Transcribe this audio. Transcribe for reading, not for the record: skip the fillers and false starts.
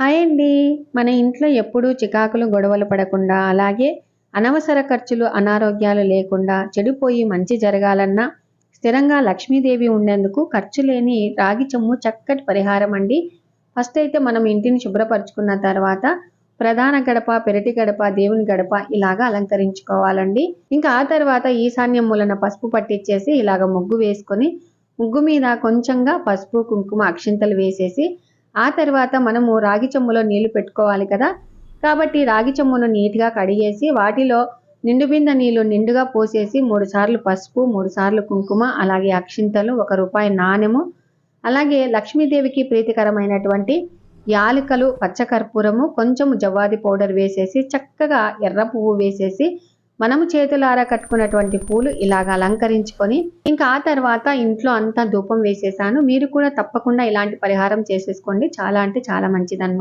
Hi అండి. మన ఇంట్లో ఎప్పుడూ చికాకులు గొడవలు పడకుండా, అలాగే అనవసర ఖర్చులు, అనారోగ్యాలు లేకుండా, చెడిపోయి మంచి జరగాలన్నా, స్థిరంగా లక్ష్మీదేవి ఉండేందుకు ఖర్చు లేని రాగి చెమ్ము చక్కటి పరిహారం అండి. ఫస్ట్ అయితే మనం ఇంటిని శుభ్రపరచుకున్న తర్వాత ప్రధాన గడప, పెరటి గడప, దేవుని గడప ఇలాగా అలంకరించుకోవాలండి. ఇంకా ఆ తర్వాత ఈశాన్యం మూలన పసుపు పట్టించేసి ఇలాగ ముగ్గు వేసుకొని, ముగ్గు మీద కొంచెంగా పసుపు, కుంకుమ, అక్షింతలు వేసేసి ఆ తర్వాత మనము రాగి చెంబులో నీళ్లు పెట్టుకోవాలి కదా. కాబట్టి రాగి చెంబును నీట్గా కడిగేసి వాటిలో నిండు బిందె నీళ్లు నిండుగా పోసేసి 3 సార్లు పసుపు, 3 సార్లు కుంకుమ, అలాగే అక్షింతలు, ₹1 నాణెము, అలాగే లక్ష్మీదేవికి ప్రీతికరమైనటువంటి యాలకులు, పచ్చకర్పూరము, కొంచెం జవ్వాది పౌడర్ వేసేసి చక్కగా ఎర్ర పువ్వు వేసేసి మనము చేతులారా కట్టుకున్నటువంటి పూలు ఇలాగ అలంకరించుకొని ఇంకా ఆ తర్వాత ఇంట్లో అంతా ధూపం వేసేసాను. మీరు కూడా తప్పకుండా ఇలాంటి పరిహారం చేసేసుకోండి. చాలా అంటే చాలా మంచిదన్నమాట.